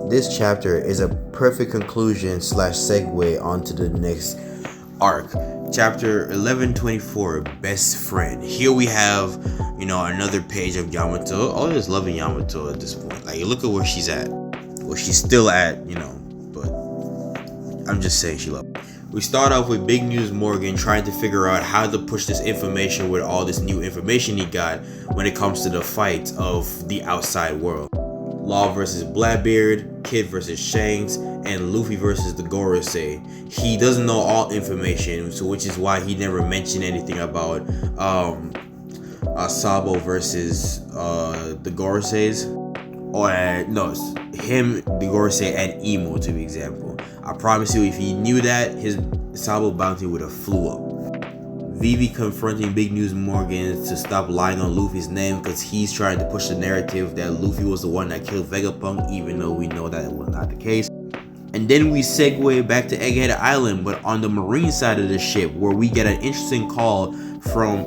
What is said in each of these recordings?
this chapter is a perfect conclusion / segue onto the next arc. Chapter 1124, Best Friend. Here we have, another page of Yamato. Oh, just loving Yamato at this point. Like, look at where she's at. Well, she's still at, but I'm just saying she loves. We start off with Big News Morgan trying to figure out how to push this information with all this new information he got when it comes to the fight of the outside world. Law versus Blackbeard, Kid versus Shanks, and Luffy versus the Gorosei. He doesn't know all information, so which is why he never mentioned anything about Sabo versus the Goroseis, or him, the Gorosei, and Imo to be example. I promise you, if he knew that, his Sabo bounty would have flew up. Vivi confronting Big News Morgan to stop lying on Luffy's name because he's trying to push the narrative that Luffy was the one that killed Vegapunk, even though we know that it was not the case. And then we segue back to Egghead Island, but on the marine side of the ship, where we get an interesting call from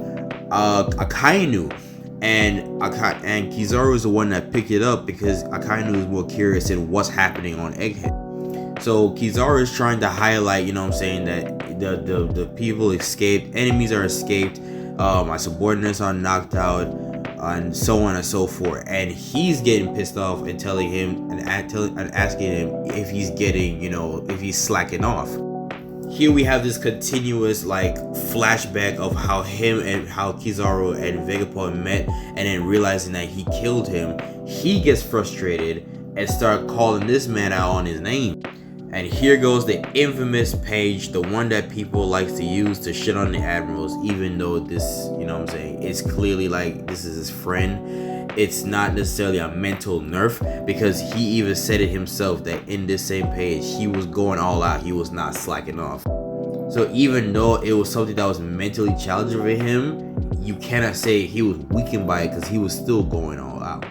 Akainu, and Kizaru is the one that picked it up because Akainu is more curious in what's happening on Egghead. So Kizaru is trying to highlight, that the people escaped, enemies are escaped, my subordinates are knocked out, and so on and so forth. And he's getting pissed off and telling him and asking him if he's getting, if he's slacking off. Here we have this continuous flashback of how Kizaru and Vegapunk met, and then realizing that he killed him, he gets frustrated and start calling this man out on his name. And here goes the infamous page, the one that people like to use to shit on the admirals, even though this, it's clearly this is his friend. It's not necessarily a mental nerf, because he even said it himself that in this same page, he was going all out. He was not slacking off. So even though it was something that was mentally challenging for him, you cannot say he was weakened by it, because he was still going all out.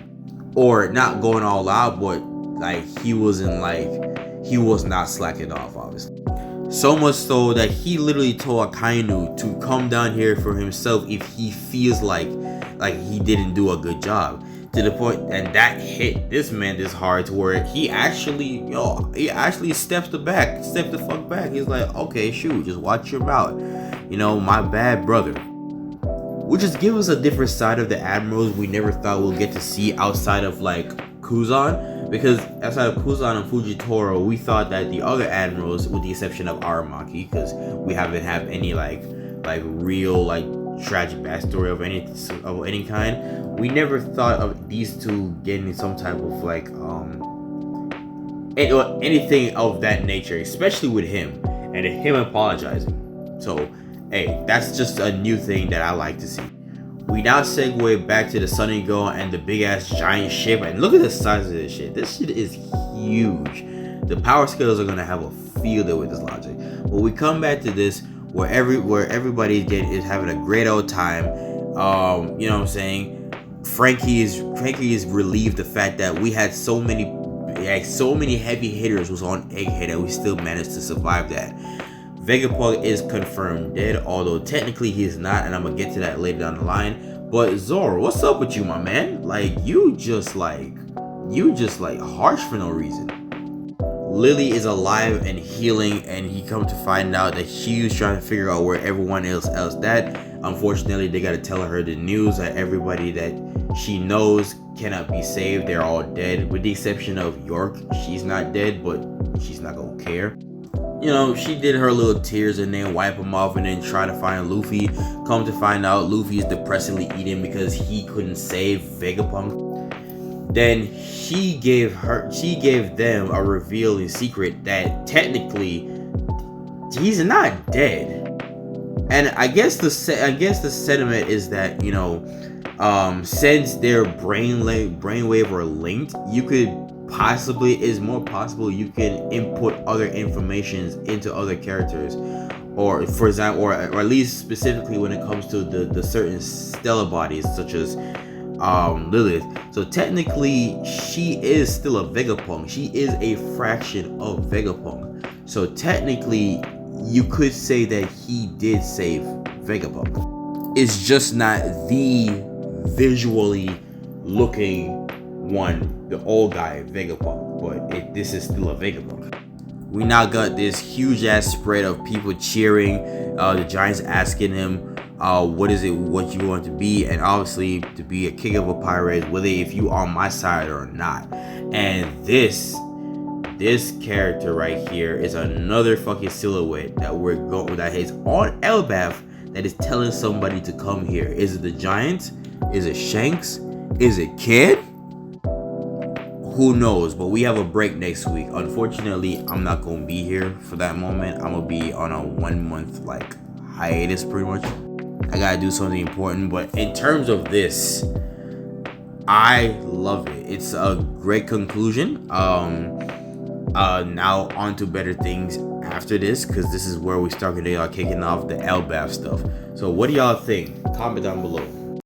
Or not going all out, but he was not slacking off, obviously. So much so that he literally told Akainu to come down here for himself if he feels like he didn't do a good job. To the point, and that hit this man this hard to where he actually stepped the fuck back. He's like, okay, shoot, just watch your mouth. My bad, brother. Which just gives us a different side of the admirals we never thought we'll get to see outside of Kuzan. Because outside of Kuzan and Fujitora, we thought that the other admirals, with the exception of Aramaki, because we haven't had any real tragic backstory of any kind, we never thought of these two getting some type of anything of that nature, especially with him and him apologizing. So hey, that's just a new thing that I like to see. We now segue back to the Sunny Go and the big ass giant ship, and look at the size of this shit. This shit is huge. The power scales are gonna have a field day with this logic. But we come back to this where everybody is having a great old time. Frankie is relieved the fact that we had so many heavy hitters was on Egghead and we still managed to survive that. Vegapunk is confirmed dead, although technically he is not, and I'm gonna get to that later down the line. But Zoro, what's up with you, my man? You just harsh for no reason. Lily is alive and healing, and he come to find out that she was trying to figure out where everyone else that. Unfortunately, they gotta tell her the news that everybody that she knows cannot be saved. They're all dead, with the exception of York. She's not dead, but she's not gonna care. She did her little tears and then wipe them off and then try to find Luffy. Come to find out, Luffy is depressingly eating because he couldn't save Vegapunk. Then she gave them a revealing secret that technically he's not dead. And I guess the sentiment is that since their brainwave are linked, it's more possible you can input other informations into other characters, or for example, or at least specifically when it comes to the certain stellar bodies such as Lilith. So technically she is still a Vegapunk. She is a fraction of Vegapunk. So technically you could say that he did save Vegapunk. It's just not the visually looking one, the old guy Vegapunk. but this is still a Vegapunk. We now got this huge ass spread of people cheering. The Giants asking him, what is it, what you want to be, and obviously to be a king of a pirate, whether if you on my side or not. And this character right here is another fucking silhouette that is on Elbaf that is telling somebody to come here. Is it the Giants? Is it Shanks? Is it Kid? Who knows? But we have a break next week. Unfortunately, I'm not gonna be here for that moment. I'm gonna be on a 1 month like hiatus pretty much. I gotta do something important. But in terms of this, I love it. It's a great conclusion. Now on to better things after this, because this is where we start kicking off the Elbaf stuff. So what do y'all think? Comment down below.